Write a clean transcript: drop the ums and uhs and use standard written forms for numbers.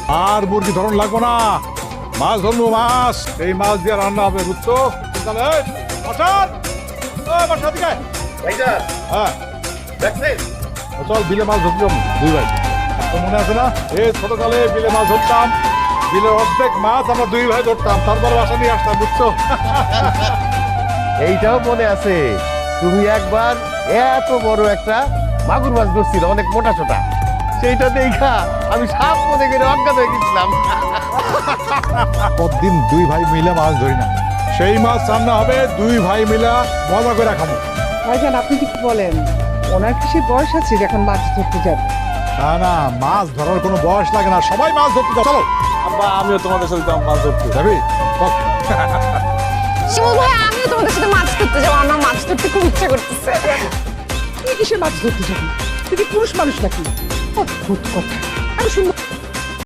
আর মুরগি ধরন লাগবো না, মাছ ধরবো, মাছ। এই মাছ দিয়ে রান্না হবে, বুঝছো? তাহলে হ্যাঁ চল, বিলে মাছ ধরতে যাবো দুই ভাই। তো মনে আছে না, এই ছোটকালে বিলে মাছ ধরতাম, বিলের অর্ধেক মাছ আমরা দুই ভাই ধরতাম, তারপর বাসা নিয়ে আসতাম, বুঝছো? এইটাও মনে আছে, তুমি একবার এত বড় একটা মাগুর মাছ ধরছিল, অনেক মোটা ছোটা, সেইটা দেখা আমি সাপ মনে করে অজ্ঞাত হয়ে গেছিলাম। কতদিন দুই ভাই মিলে মাছ ধরি না, সেই মাছ রান্না হবে, দুই ভাই মিলা মজা করে খাবো। ভাইজান আপনি কি বলেন, ওনার কি সে বয়স আছে যে এখন মাছ ধরতে যাবে? না না, মাছ ধরার কোনো বয়স লাগে না, সবাই মাছ ধরতে যাও, চলো। আব্বা আমিও তোমাদের সাথে যাবো মাছ ধরতে। যাবি? চল। শিমুল ভাই আমিও তোমাদের সাথে মাছ ধরতে যাবো, আমার মাছ ধরতে খুব ইচ্ছা করতেছে। তুই কিসে মাছ ধরতে যাবি? তুই কি পুরুষ মানুষ নাকি? অদ্ভুত কথা। আমি শুনবো।